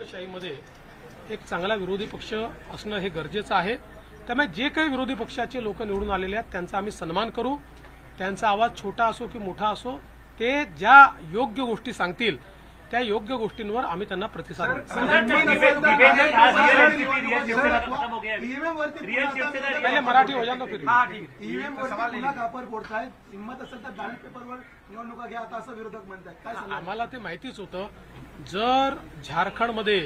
लोकशाहीमध्ये एक चांगला विरोधी पक्ष असणं हे गरजेचं आहे। त्यामुळे जे काही विरोधी पक्षाचे लोक निवडून आलेले आहेत त्यांचा आम्ही सन्मान करू। त्यांचा आवाज छोटा असो की मोठा असो, ते ज्या योग्य गोष्टी सांगतील त्या योग्य गोष्टींवर आम्ही त्यांना प्रतिसाद देऊ। पहले मराठी हो जाना फिर ईव्हीएम कापर फोडताय, हिंमत असेल तर बॅलेट पेपरवर निवडणुका घ्या आता असं विरोधक म्हणतात। काय आम्हाला ते माहितीच होतं, जर झारखंडमध्ये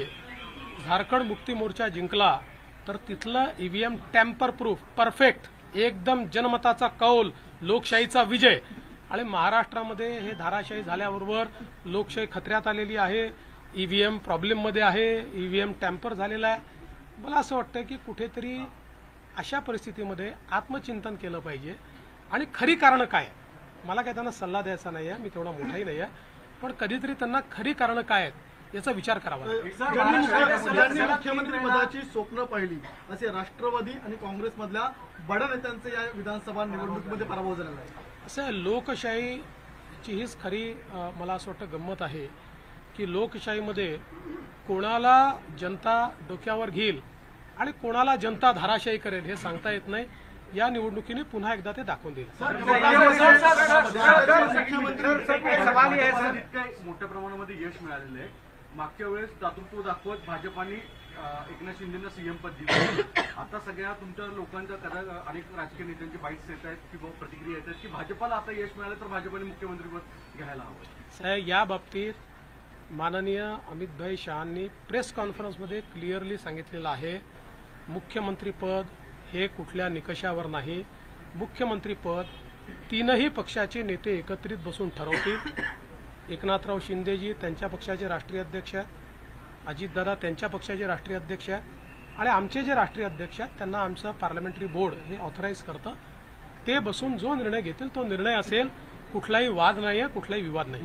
झारखंड मुक्ती मोर्चा जिंकला तर तिथलं ईव्हीएम टॅम्पर प्रूफ परफेक्ट एकदम जनमताचा कौल लोकशाहीचा विजय। आणि महाराष्ट्रामध्ये हे धाराशाही झाल्याबरोबर लोकशाही खतऱ्यात आलेली आहे, ईव्हीएम प्रॉब्लेममध्ये आहे, ईव्हीएम टॅम्पर झालेला आहे। मला असं वाटतं की कुठेतरी अशा परिस्थितीमध्ये आत्मचिंतन केलं पाहिजे आणि खरी कारणं काय। मला काय त्यांना सल्ला द्यायचा नाही आहे, मी तेवढा मोठाही नाही आहे, पण कधीतरी त्यांना खरी कारणं काय आहेत याचा विचार करावा लागेल। मुख्यमंत्री पदाची स्वप्न पाहिली असे राष्ट्रवादी आणि काँग्रेसमधल्या बड्या नेत्यांचे या विधानसभा निवडणुकीमध्ये पराभव झालेला आहे। असं लोकशाहीची हीच खरी मला असं वाटतं गंमत आहे की लोकशाहीमध्ये कोणाला जनता डोक्यावर घेईल आणि कोणाला जनता धाराशाही करेल हे सांगता येत नाही। या निवडणुकीने पुन्हा एकदा ते दाखवून देईल। मोठ्या प्रमाणामध्ये यश मिळालेलं आहे। मागच्या वेळेस दातृत्व दाखवत भाजपाने एकनाथ शिंदेंना सीएम पद दिलं। आता सगळ्या तुमच्या लोकांच्या अनेक राजकीय नेत्यांची बाईट्स येत आहेत किंवा प्रतिक्रिया येत आहेत की भाजपाला आता यश मिळालं तर भाजपाने मुख्यमंत्रीपद घ्यायला हवं। साहेब, या बाबतीत माननीय अमितभाई शहांनी प्रेस कॉन्फरन्समध्ये क्लिअरली सांगितलेलं आहे, मुख्यमंत्रीपद हे कुठल्या निकषावर नाही, मुख्यमंत्रीपद तीनही पक्षाचे नेते एकत्रित बसून ठरवतील। एकनाथराव शिंदेजी त्यांच्या पक्षाचे राष्ट्रीय अध्यक्ष आहेत, अजितदादा त्यांच्या पक्षाचे राष्ट्रीय अध्यक्ष आहेत आणि आमचे जे राष्ट्रीय अध्यक्ष आहेत त्यांना आमचं पार्लमेंटरी बोर्ड हे ऑथराईज करतं। ते बसून जो निर्णय घेतील तो निर्णय असेल, कुठलाही वाद नाही आहे, कुठलाही विवाद नाही।